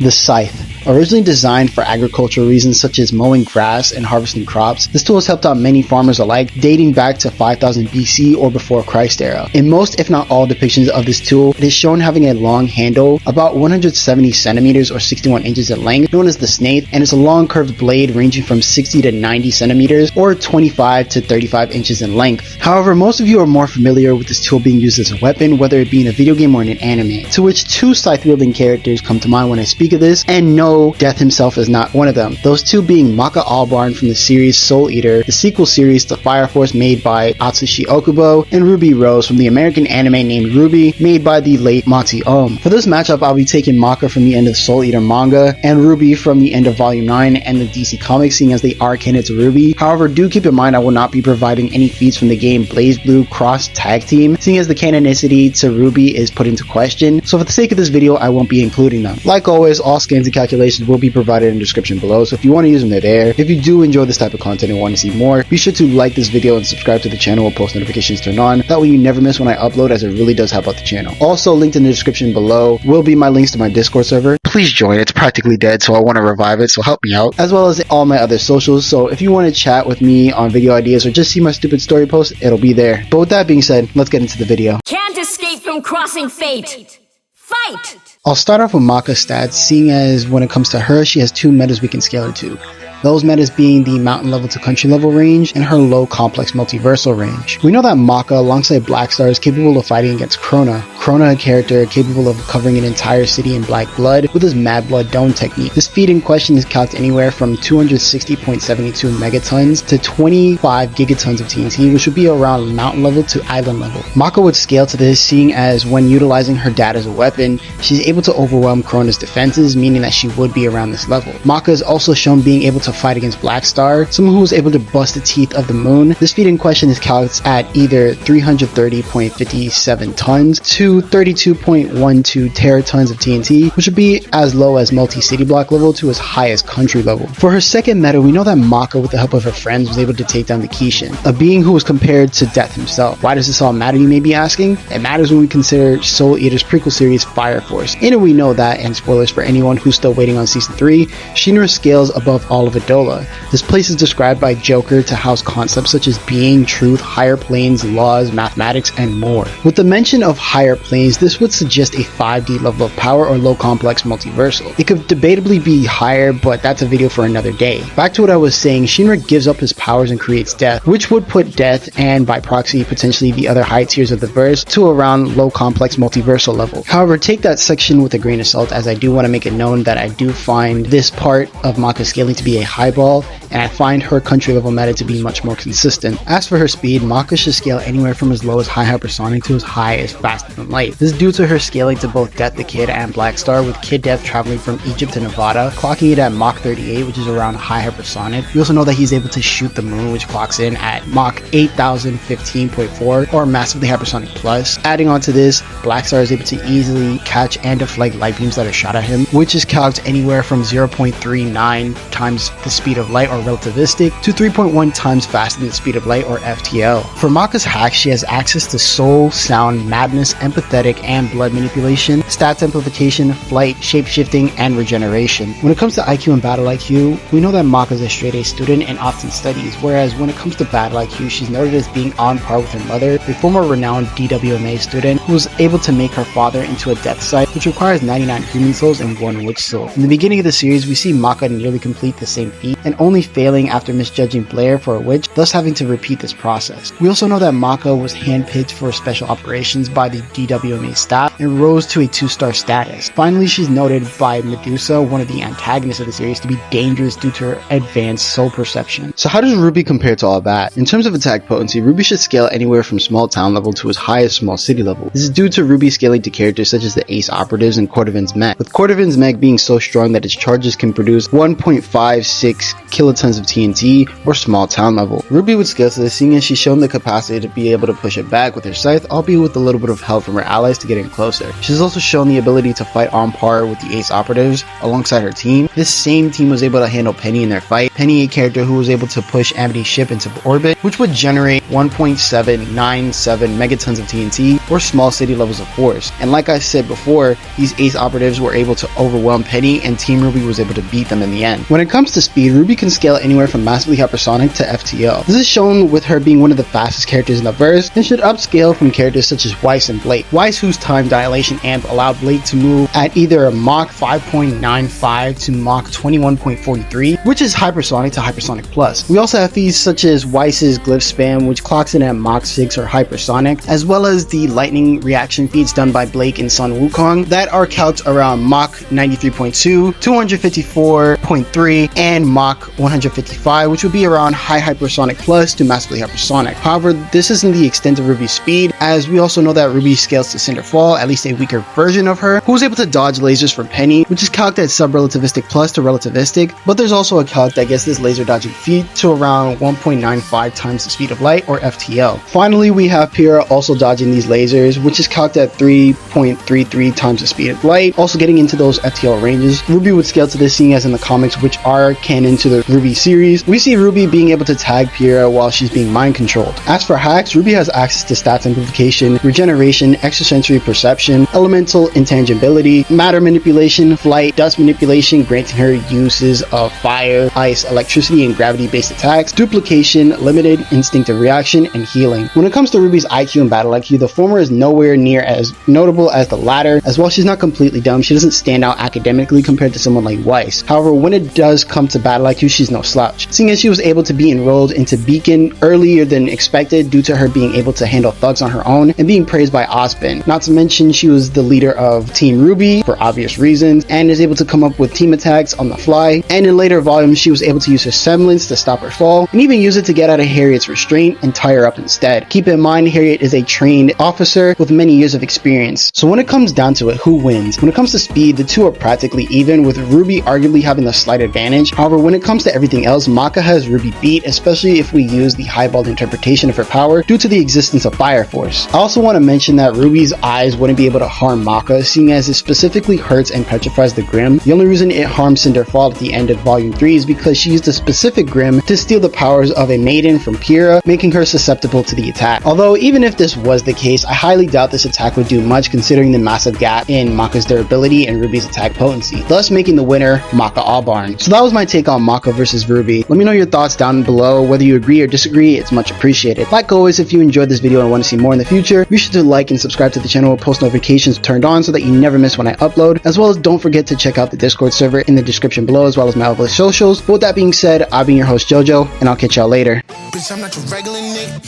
The scythe. Originally designed for agricultural reasons such as mowing grass and harvesting crops, this tool has helped out many farmers alike dating back to 5000 BC or before Christ era. In most if not all depictions of this tool, it is shown having a long handle about 170 centimeters or 61 inches in length, known as the scythe, and it's a long curved blade ranging from 60 to 90 centimeters or 25 to 35 inches in length. However, most of you are more familiar with this tool being used as a weapon, whether it be in a video game or in an anime, to which two scythe wielding characters come to mind when I speak of this, and no, Death himself is not one of them. Those two being Maka Albarn from the series Soul Eater, the sequel series to Fire Force made by Atsushi Okubo, and Ruby Rose from the American anime named RWBY made by the late Mati Ohm. For this matchup, I'll be taking Maka from the end of Soul Eater manga and Ruby from the end of Volume 9 and the DC Comics, seeing as they are canon to RWBY. However, do keep in mind I will not be providing any feats from the game Blaze Blue Cross Tag Team, seeing as the canonicity to RWBY is put into question, so for the sake of this video I won't be including them. Like always, all scans and calculations will be provided in the description below, so if you want to use them, they're there. If you do enjoy this type of content and want to see more, be sure to like this video and subscribe to the channel with post notifications turned on. That way you never miss when I upload, as it really does help out the channel. Also linked in the description below will be my links to my Discord server. Please join, it's practically dead, so I want to revive it, so help me out. As well as all my other socials, so if you want to chat with me on video ideas or just see my stupid story posts, it'll be there. But with that being said, let's get into the video. Can't escape from crossing fate. Fight! I'll start off with Maka's stats, seeing as when it comes to her, she has two metas we can scale her to. Those metas being the mountain level to country level range and her low complex multiversal range. We know that Maka alongside Blackstar is capable of fighting against Krona. Krona, a character capable of covering an entire city in black blood with his Mad Blood Dome technique. This feat in question is calced anywhere from 260.72 megatons to 25 gigatons of TNT, which would be around mountain level to island level. Maka would scale to this, seeing as when utilizing her dad as a weapon, she's able to overwhelm Krona's defenses, meaning that she would be around this level. Maka is also shown being able to fight against Blackstar, someone who was able to bust the teeth of the moon. This feat in question is calculated at either 330.57 tons to 32.12 teratons of TNT, which would be as low as multi-city block level to as high as country level. For her second meta, we know that Maka, with the help of her friends, was able to take down the Kishin, a being who was compared to Death himself. Why does this all matter, you may be asking? It matters when we consider Soul Eater's prequel series Fire Force. In it we know that, and spoilers for anyone who's still waiting on season 3, Shinra scales above all of Adola. This place is described by Joker to house concepts such as being, truth, higher planes, laws, mathematics, and more. With the mention of higher planes, this would suggest a 5D level of power or low complex multiversal. It could debatably be higher, but that's a video for another day. Back to what I was saying, Shinra gives up his powers and creates Death, which would put Death, and by proxy potentially the other high tiers of the verse, to around low complex multiversal level. However, take that section with a grain of salt, as I do want to make it known that I do find this part of Maka scaling to be a high ball, and I find her country level meta to be much more consistent. As for her speed, Maka should scale anywhere from as low as high hypersonic to as high as faster than light. This is due to her scaling to both Death the Kid and Blackstar, with Kid Death traveling from Egypt to Nevada, clocking it at Mach 38, which is around high hypersonic. We also know that he's able to shoot the moon, which clocks in at Mach 8015.4 or massively hypersonic plus. Adding on to this, Blackstar is able to easily catch and deflect light beams that are shot at him, which is calculated anywhere from 0.39 times the speed of light or relativistic to 3.1 times faster than the speed of light or FTL. For Maka's hacks, she has access to soul, sound, madness, empathetic, and blood manipulation, stats amplification, flight, shape-shifting, and regeneration. When it comes to IQ and battle IQ, we know that Maka is a straight A student and often studies, whereas when it comes to battle IQ, she's noted as being on par with her mother, a former renowned DWMA student who was able to make her father into a death scythe, which requires 99 human souls and 1 witch soul. In the beginning of the series, we see Maka nearly complete the same feat, and only failing after misjudging Blair for a witch, thus having to repeat this process. We also know that Maka was handpicked for special operations by the DWMA staff and rose to a 2-star status. Finally, she's noted by Medusa, one of the antagonists of the series, to be dangerous due to her advanced soul perception. So how does RWBY compare to all that? In terms of attack potency, RWBY should scale anywhere from small town level to as high as small city level. This is due to RWBY scaling to characters such as the Ace Operatives and Cordovin's Mech, with Cordovin's Mech being so strong that its charges can produce 1.56 kilotons of TNT or small town level. RWBY would scale to this, seeing as she's shown the capacity to be able to push it back with her scythe, albeit with a little bit of help from her her allies to get in closer. She's also shown the ability to fight on par with the ace operatives alongside her team. This same team was able to handle Penny in their fight. Penny, a character who was able to push Amity's ship into orbit, which would generate 1.797 megatons of TNT, or small city levels of force. And like I said before, these ace operatives were able to overwhelm Penny, and Team RWBY was able to beat them in the end. When it comes to speed, RWBY can scale anywhere from massively hypersonic to FTL. This is shown with her being one of the fastest characters in the verse, and should upscale from characters such as Weiss and Blake. Weiss, whose time dilation amp allowed Blake to move at either a Mach 5.95 to Mach 21.43, which is hypersonic to hypersonic plus. We also have feats such as Weiss's glyph spam, which clocks in at Mach 6 or hypersonic, as well as the lightning reaction feats done by Blake and Sun Wukong that are calced around Mach 93.2, 254.3, and Mach 155, which would be around high hypersonic plus to massively hypersonic. However, this isn't the extent of RWBY's speed, as we also know that RWBY scales to Cinderfall, at least a weaker version of her, who was able to dodge lasers from Penny, which is calced at sub-relativistic plus to relativistic, but there's also a calc that gets this laser dodging feat to around 1.95 times the speed of light, or FTL. Finally, we have Pyrrha also dodging these lasers, which is calced at 3.33 times the speed of light, also getting into those FTL ranges. RWBY would scale to this, seeing as in the comics, which are canon to the RWBY series, we see RWBY being able to tag Pyrrha while she's being mind controlled. As for hacks, RWBY has access to stats amplification, regeneration, extrasensory perception, elemental intangibility, matter manipulation, flight, dust manipulation, granting her uses of fire, ice, electricity, and gravity-based attacks, duplication, limited instinctive reaction, and healing. When it comes to RWBY's IQ and battle IQ, the former is nowhere near as notable as the latter, as while she's not completely dumb, she doesn't stand out academically compared to someone like Weiss. However, when it does come to battle IQ, she's no slouch, seeing as she was able to be enrolled into Beacon earlier than expected due to her being able to handle thugs on her own and being praised by Osbin. Not to mention, she was the leader of Team RWBY for obvious reasons, and is able to come up with team attacks on the fly, and in later volumes she was able to use her semblance to stop her fall, and even use it to get out of Harriet's restraint and tie her up instead. Keep in mind, Harriet is a trained officer with many years of experience, so when it comes down to it, who wins? When it comes to speed, the two are practically even, with RWBY arguably having the slight advantage. However, when it comes to everything else, Maka has RWBY beat, especially if we use the highballed interpretation of her power due to the existence of Fire Force. I also want to mention that RWBY's eyes wouldn't be able to harm Maka, seeing as it specifically hurts and petrifies the Grim. The only reason it harms Cinderfall at the end of Volume 3 is because she used a specific Grim to steal the powers of a maiden from Pyrrha, making her susceptible to the attack. Although, even if this was the case, I highly doubt this attack would do much considering the massive gap in Maka's durability and RWBY's attack potency, thus making the winner Maka Albarn. So that was my take on Maka versus RWBY. Let me know your thoughts down below, whether you agree or disagree, it's much appreciated. Like always, if you enjoyed this video and want to see more in the future, be sure to like and subscribe to the channel with post notifications turned on so that you never miss when I upload, as well as don't forget to check out the Discord server in the description below, as well as my other socials. But with that being said, I've been your host Jojo, and I'll catch y'all later. Bitch, I'm not your regular nigga.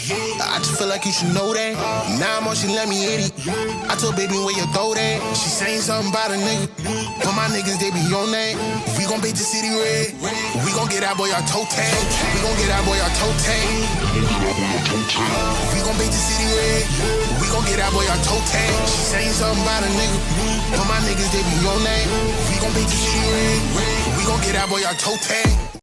I just feel like you should know that. Now I'm on, she let me hit it. I told baby where you throw that. She saying something about a nigga. But my niggas, they be on that. We gon' paint the city red. We gon' get that boy our toe tag. We gon' get that boy our toe tag. We gon' paint the city red. We gon' get that boy our toe tag. She saying something about a nigga. But my niggas, they be on that. We gon' paint the city red. We gon' get that boy our toe tag.